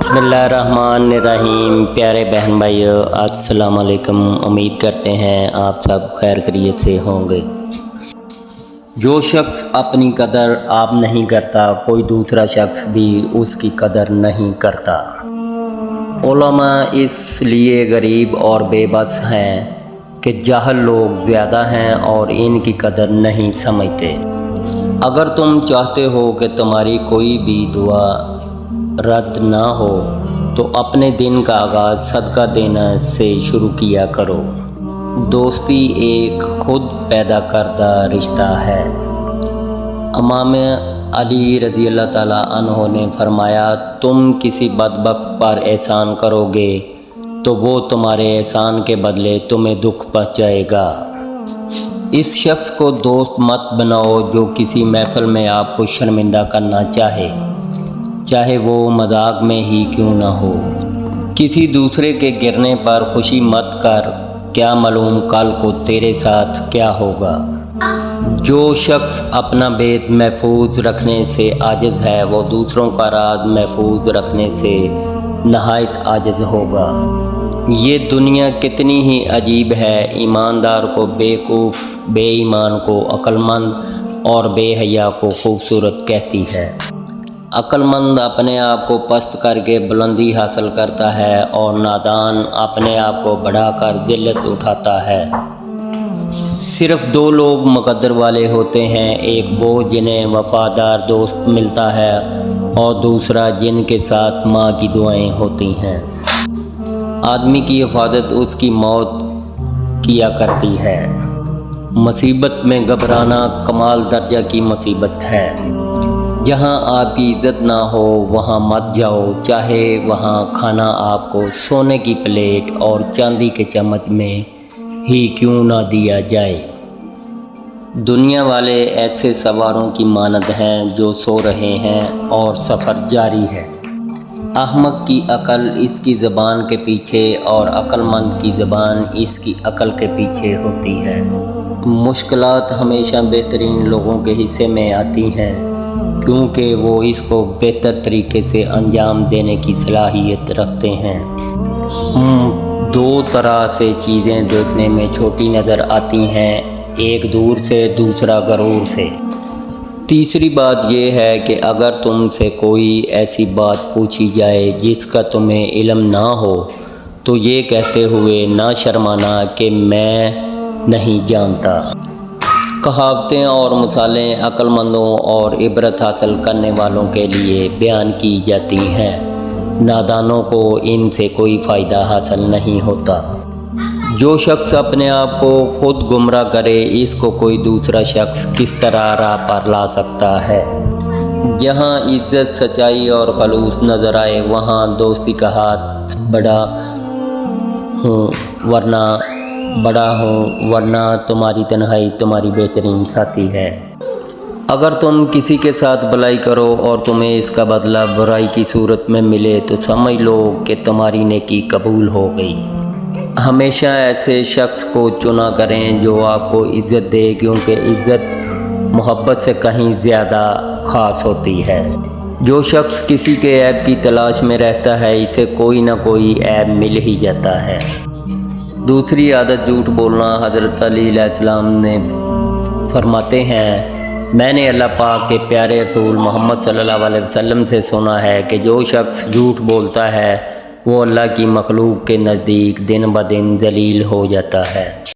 बिस्मिल्लाहिर्रहमानिर्रहीम। प्यारे बहन भाइयों, अस्सलाम वालेकुम। उम्मीद करते हैं आप सब खैर खैरियत से होंगे। जो शख्स अपनी कदर आप नहीं करता, कोई दूसरा शख्स भी उसकी कदर नहीं करता। उलमा इसलिए गरीब और बेबस हैं कि जाहिल लोग ज़्यादा हैं और इनकी कदर नहीं समझते। अगर तुम चाहते हो कि तुम्हारी कोई भी दुआ रद्द ना हो तो अपने दिन का आगाज़ सदका देना से शुरू किया करो। दोस्ती एक खुद पैदा करदा रिश्ता है। इमाम अली रज़ी अल्लाह ताला अन्हो ने फरमाया, तुम किसी बदबख्त पर एहसान करोगे तो वो तुम्हारे एहसान के बदले तुम्हें दुख पहुँचाएगा। इस शख्स को दोस्त मत बनाओ जो किसी महफ़िल में आपको शर्मिंदा करना चाहे वो मजाक में ही क्यों ना हो। किसी दूसरे के गिरने पर खुशी मत कर, क्या मालूम कल को तेरे साथ क्या होगा। जो शख्स अपना भेद महफूज रखने से आजिज़ है, वो दूसरों का राज महफूज रखने से नहायत आजिज़ होगा। ये दुनिया कितनी ही अजीब है। ईमानदार को बेवकूफ़, बेईमान को अक्लमंद और बेहया को खूबसूरत कहती है। अक्लमंद अपने आप को पस्त करके बुलंदी हासिल करता है और नादान अपने आप को बढ़ाकर जिल्लत उठाता है। सिर्फ़ दो लोग मुक़द्दर वाले होते हैं, एक वो जिन्हें वफ़ादार दोस्त मिलता है और दूसरा जिनके साथ माँ की दुआएं होती हैं। आदमी की हिफाजत उसकी मौत किया करती है। मुसीबत में घबराना कमाल दर्जा की मुसीबत है। जहाँ आपकी इज़्ज़त ना हो वहाँ मत जाओ, चाहे वहाँ खाना आपको सोने की प्लेट और चांदी के चम्मच में ही क्यों ना दिया जाए। दुनिया वाले ऐसे सवारों की मानद हैं जो सो रहे हैं और सफ़र जारी है। अहमक की अकल इसकी ज़बान के पीछे और अक्लमंद की ज़बान इसकी अकल के पीछे होती है। मुश्किलात हमेशा बेहतरीन लोगों के हिस्से में आती हैं क्योंकि वो इसको बेहतर तरीके से अंजाम देने की सलाहियत रखते हैं। दो तरह से चीज़ें देखने में छोटी नज़र आती हैं, एक दूर से, दूसरा गरूर से। तीसरी बात यह है कि अगर तुमसे कोई ऐसी बात पूछी जाए जिसका तुम्हें इल्म ना हो तो ये कहते हुए ना शर्माना कि मैं नहीं जानता। कहावतें और मिसालें अक्लमंदों और इबरत हासिल करने वालों के लिए बयान की जाती हैं। नादानों को इनसे कोई फ़ायदा हासिल नहीं होता। जो शख्स अपने आप को खुद गुमराह करे, इसको कोई दूसरा शख्स किस तरह राह पर ला सकता है। जहाँ इज़्ज़त, सच्चाई और खलूस नज़र आए वहाँ दोस्ती का हाथ बड़ा हो वरना तुम्हारी तन्हाई तुम्हारी बेहतरीन साथी है। अगर तुम किसी के साथ भलाई करो और तुम्हें इसका बदला बुराई की सूरत में मिले तो समझ लो कि तुम्हारी नेकी कबूल हो गई। हमेशा ऐसे शख्स को चुना करें जो आपको इज़्ज़त दे, क्योंकि इज़्ज़त मोहब्बत से कहीं ज़्यादा ख़ास होती है। जो शख्स किसी के ऐब की तलाश में रहता है, इसे कोई ना कोई ऐब मिल ही जाता है। दूसरी आदत झूठ बोलना। हज़रत अली अलैहिस्सलाम ने फरमाते हैं, मैंने अल्लाह पाक के प्यारे रसूल मोहम्मद सल्लल्लाहु अलैहि वसल्लम से सुना है कि जो शख्स झूठ बोलता है वो अल्लाह की मखलूक के नज़दीक दिन ब दिन जलील हो जाता है।